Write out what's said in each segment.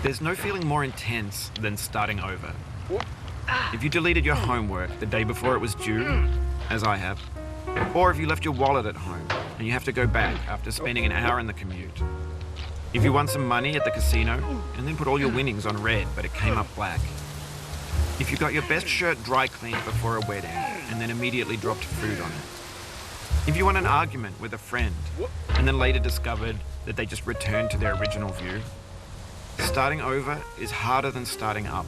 There's no feeling more intense than starting over. If you deleted your homework the day before it was due, as I have, or if you left your wallet at home and you have to go back after spending an hour in the commute. If you won some money at the casino and then put all your winnings on red but it came up black. If you got your best shirt dry cleaned before a wedding and then immediately dropped food on it. If you won an argument with a friend and then later discovered that they just returned to their original view. Starting over is harder than starting up.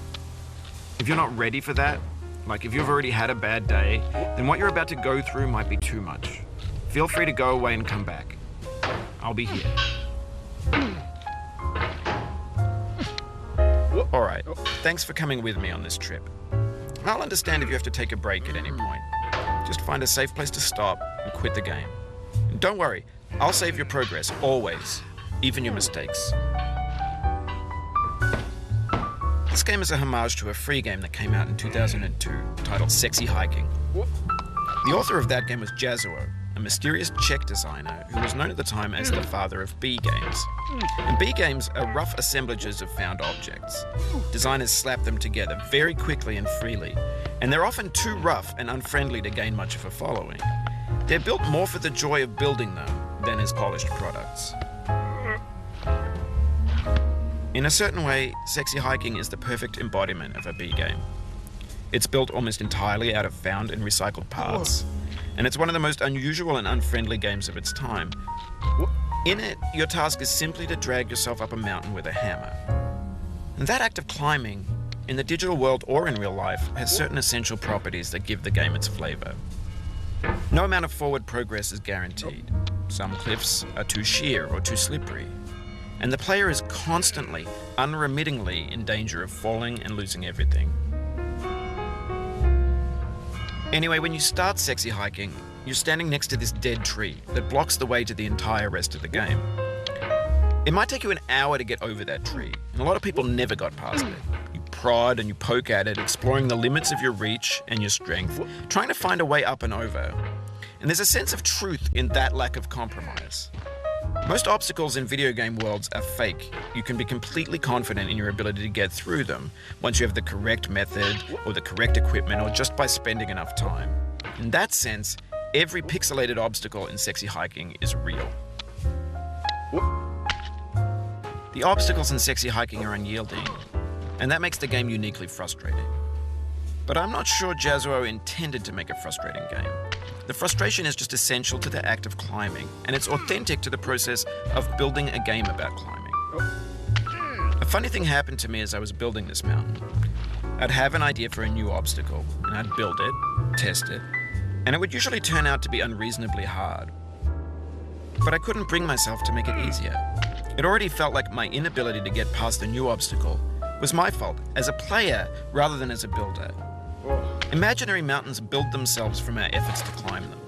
If you're not ready for that, like if you've already had a bad day, then what you're about to go through might be too much. Feel free to go away and come back. I'll be here. Alright, thanks for coming with me on this trip. I'll understand if you have to take a break at any point. Just find a safe place to stop and quit the game. And don't worry, I'll save your progress, always, even your mistakes. This game is a homage to a free game that came out in 2002, titled Sexy Hiking. The author of that game was Jazuo, a mysterious Czech designer who was known at the time as the father of B games. And B games are rough assemblages of found objects. Designers slap them together very quickly and freely, and they're often too rough and unfriendly to gain much of a following. They're built more for the joy of building them than as polished products. In a certain way, Sexy Hiking is the perfect embodiment of a B game. It's built almost entirely out of found and recycled parts, and it's one of the most unusual and unfriendly games of its time. In it, your task is simply to drag yourself up a mountain with a hammer. And that act of climbing, in the digital world or in real life, has certain essential properties that give the game its flavor. No amount of forward progress is guaranteed. Some cliffs are too sheer or too slippery. And the player is constantly, unremittingly in danger of falling and losing everything. Anyway, when you start Sexy Hiking, you're standing next to this dead tree that blocks the way to the entire rest of the game. It might take you an hour to get over that tree, and a lot of people never got past it. You prod and you poke at it, exploring the limits of your reach and your strength, trying to find a way up and over. And there's a sense of truth in that lack of compromise. Most obstacles in video game worlds are fake. You can be completely confident in your ability to get through them once you have the correct method or the correct equipment or just by spending enough time. In that sense, every pixelated obstacle in Sexy Hiking is real. The obstacles in Sexy Hiking are unyielding, and that makes the game uniquely frustrating. But I'm not sure Jazuo intended to make a frustrating game. The frustration is just essential to the act of climbing, and it's authentic to the process of building a game about climbing. A funny thing happened to me as I was building this mountain. I'd have an idea for a new obstacle, and I'd build it, test it, and it would usually turn out to be unreasonably hard. But I couldn't bring myself to make it easier. It already felt like my inability to get past the new obstacle was my fault as a player rather than as a builder. Imaginary mountains build themselves from our efforts to climb them,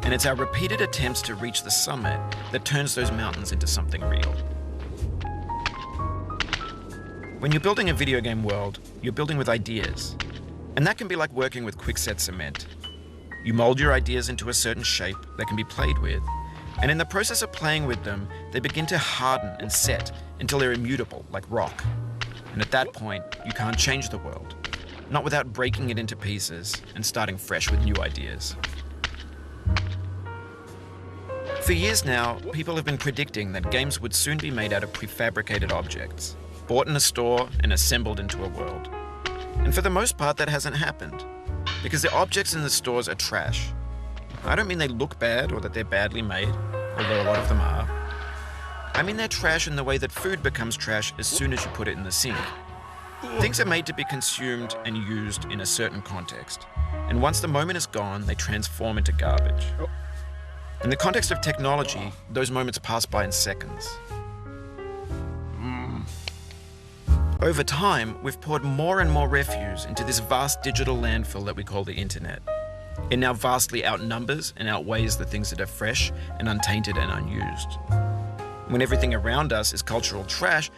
and it's our repeated attempts to reach the summit that turns those mountains into something real. When you're building a video game world, you're building with ideas, and that can be like working with quickset cement. You mold your ideas into a certain shape that can be played with, and in the process of playing with them, they begin to harden and set until they're immutable, like rock. And at that point, you can't change the world. Not without breaking it into pieces and starting fresh with new ideas. For years now, people have been predicting that games would soon be made out of prefabricated objects, bought in a store and assembled into a world. And for the most part, that hasn't happened, because the objects in the stores are trash. I don't mean they look bad or that they're badly made, although a lot of them are. I mean they're trash in the way that food becomes trash as soon as you put it in the sink. Things are made to be consumed and used in a certain context, and once the moment is gone, they transform into garbage. In the context of technology, those moments pass by in seconds. Over time, we've poured more and more refuse into this vast digital landfill that we call the internet. It now vastly outnumbers and outweighs the things that are fresh and untainted and unused. When everything around us is cultural trash,